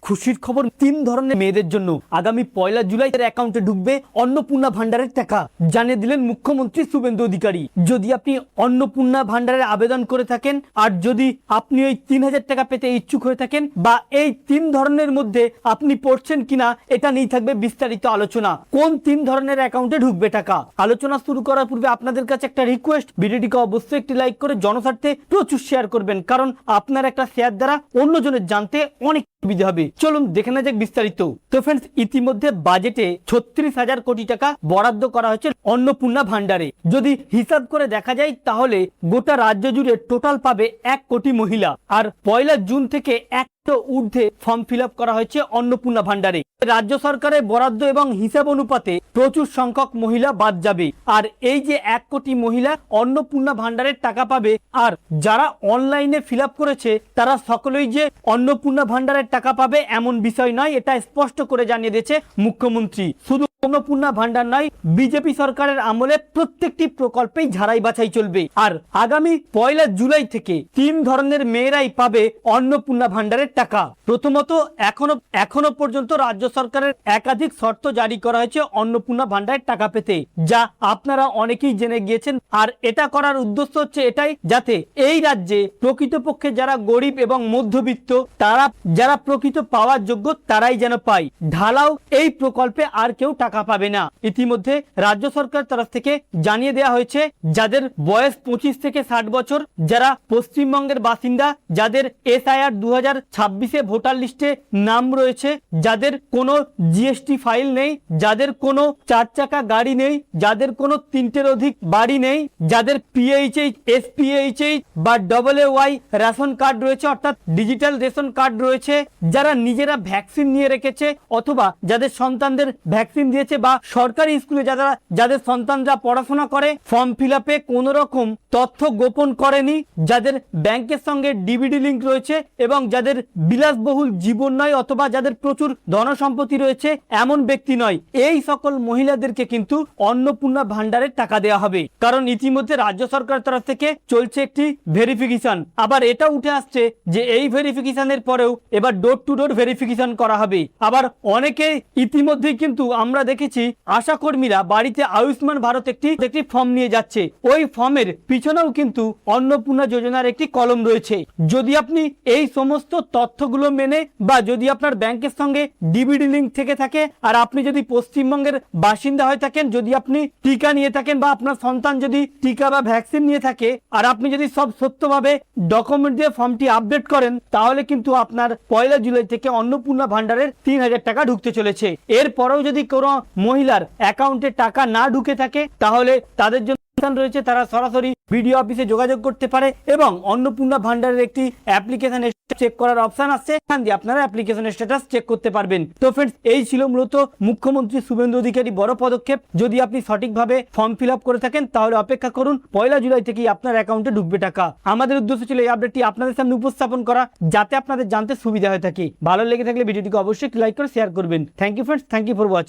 খুশির খবর, 3 ধরনের মেয়েদের জন্য আগামী 1 জুলাই এর অ্যাকাউন্টে ঢুকবে অন্নপূর্ণা ভান্ডারের টাকা, জানিয়ে দিলেন মুখ্যমন্ত্রী শুভেন্দু অধিকারী। যদি আপনি অন্নপূর্ণা ভান্ডারের আবেদন করে থাকেন আর যদি আপনি ওই 3000 টাকা পেতে ইচ্ছুক হয়ে থাকেন বা এই 3 ধরনের মধ্যে আপনি পড়ছেন কিনা এটা নিয়ে থাকবে বিস্তারিত আলোচনা। কোন 3 ধরনের অ্যাকাউন্টে ঢুকবে টাকা? আলোচনা শুরু করার পূর্বে আপনাদের কাছে একটা রিকোয়েস্ট, ভিডিওটিকে অবশ্যই একটি লাইক করে জনস্বার্থে প্রচুর শেয়ার করবেন, কারণ আপনার একটা শেয়ার দ্বারা অন্যজনের জানতে অনেক সুবিধা হবে। চলুন দেখে নেওয়া যাক বিস্তারিত। তো ফ্রেন্ডস, ইতিমধ্যে বাজেটে 36,000 কোটি টাকা বরাদ্দ করা হয়েছে অন্নপূর্ণা ভান্ডারে। যদি হিসাব করে দেখা যায় তাহলে গোটা রাজ্য জুড়ে টোটাল পাবে 1 কোটি মহিলা। আর 1 জুন থেকে ঊর্ধ্বে ফর্ম ফিল আপ করা হয়েছে অন্নপূর্ণা ভান্ডারে। রাজ্য সরকারের বরাদ্দ এবং হিসাব অনুপাতে প্রচুর সংখ্যক মহিলা বাদ যাবে। আর এই যে 1 কোটি মহিলা অন্নপূর্ণা ভান্ডারের টাকা পাবে, আর যারা অনলাইনে ফিল আপ করেছে তারা সকলেই যে অন্নপূর্ণা ভান্ডারের টাকা পাবে এমন বিষয় নয়, এটা স্পষ্ট করে জানিয়ে দিয়েছে মুখ্যমন্ত্রী। শুধু অন্নপূর্ণা ভান্ডার নয়, বিজেপি সরকারের আমলে প্রত্যেকটি প্রকল্পেই ঝাড়াই বাছাই চলবে। আর আগামী 1 জুলাই থেকে 3 ধরনের মেয়েরাই পাবে অন্নপূর্ণা ভান্ডারের টাকা। প্রথমত, এখনো পর্যন্ত রাজ্য সরকারের একাধিক শর্ত জারি করা হয়েছে অন্নপূর্ণা ভান্ডারের টাকা পেতে, যা আপনারা অনেকেই জেনে গিয়েছেন। আর এটা করার উদ্দেশ্য হচ্ছে এটাই, যাতে এই রাজ্যে প্রকৃতপক্ষে যারা গরিব এবং মধ্যবিত্ত, তারা যারা প্রকৃত পাওয়ার যোগ্য তারাই যেন পায়। ঢালাও এই প্রকল্পে আর কেউ টাকা পাবে না। ইতিমধ্যে রাজ্য সরকার তরফ থেকে জানিয়ে দেওয়া হয়েছে, যাদের বয়স 25 থেকে 60 বছর, যারা পশ্চিমবঙ্গের বাসিন্দা, যাদের SIR 2026 ভোটার লিস্টে নাম রয়েছে, যাদের কোনো GST ফাইল নেই, যাদের কোনো 4 চাকা গাড়ি নেই, যাদের কোনো 3টের অধিক বাড়ি নেই, যাদের PHH, SPHH বা AAY রেশন কার্ড রয়েছে, অর্থাৎ ডিজিটাল রেশন কার্ড রয়েছে, যারা নিজেরা ভ্যাকসিন নিয়ে রেখেছে অথবা যাদের সন্তানদের ভ্যাকসিন দিয়েছে, বা সরকারি স্কুলে যাদের সন্তানরা পড়াশোনা করে ফর্ম ফিল আপে কোনো রকম তথ্য গোপন করেনি, যাদের ব্যাংকের সঙ্গে ডিবিডি লিঙ্ক রয়েছে এবং যাদের বিলাসবহুল জীবন নয় অথবা যাদের প্রচুর ধনসম্পত্তি রয়েছে এমন ব্যক্তি নয়, এই সকল মহিলাদেরকে কিন্তু অন্নপূর্ণা ভান্ডারের টাকা দেওয়া হবে। কারণ ইতিমধ্যে রাজ্য সরকার তরফ থেকে চলছে একটি ভেরিফিকেশন। আবার এটা উঠে আসছে যে এই ভেরিফিকেশনের পরেও এবার ডোর টু ডোর ভেরিফিকেশন করা হবে। আবার অনেকে ইতিমধ্যেই কিন্তু আমরা দেখেছি আশা কর্মীরা বাড়িতে আয়ুষ্মান ভারত একটি ফর্ম নিয়ে যাচ্ছে, ওই ফর্মের পিছনেও কিন্তু অন্নপূর্ণা যোজনার একটি কলম রয়েছে। যদি আপনি এই সমস্ত তথ্যগুলো মেনে বা যদি আপনার ব্যাংকের সঙ্গে ডিবিডি লিঙ্ক থেকে থাকে, আর আপনি যদি পশ্চিমবঙ্গের বাসিন্দা হয়ে থাকেন, যদি আপনি টিকা নিয়ে থাকেন বা আপনার সন্তান যদি টিকা বা ভ্যাকসিন নিয়ে থাকে, আর আপনি যদি সব সত্যভাবে ডকুমেন্ট দিয়ে ফর্মটি আপডেট করেন, তাহলে কিন্তু আপনার 1 জুলাই থেকে অন্নপূর্ণা ভান্ডারের 3000 টাকা ঢুকতে চলেছে। এরপরেও যদি কোনো মহিলার অ্যাকাউন্টে টাকা না ঢুকে থাকে, তাহলে তাদের জন্য রয়েছে, তারা সরাসরি বিডিও অফিসে যোগাযোগ করতে পারে এবং অন্নপূর্ণা ভান্ডারের একটি অ্যাপ্লিকেশন চেক করার অপশন আছে, এখান দিয়ে আপনারা অ্যাপ্লিকেশন স্ট্যাটাস চেক করতে পারবেন। তো ফ্রেন্ডস, এই ছিল মূলত মুখ্যমন্ত্রী শুভেন্দু অধিকারী বড় পদক্ষেপ। যদি আপনি সঠিকভাবে ফর্ম ফিল আপ করে থাকেন তাহলে অপেক্ষা করুন, 1 জুলাই থেকেই আপনার অ্যাকাউন্টে ঢুকবে টাকা। আমাদের উদ্দেশ্য ছিল এই আপডেটটি আপনাদের সামনে উপস্থাপন করা, যাতে আপনাদের জানতে সুবিধা হয়ে থাকে। ভালো লেগে থাকলে ভিডিওটিকে অবশ্যই লাইক করে শেয়ার করবেন। Thank you friends, thank you for watching.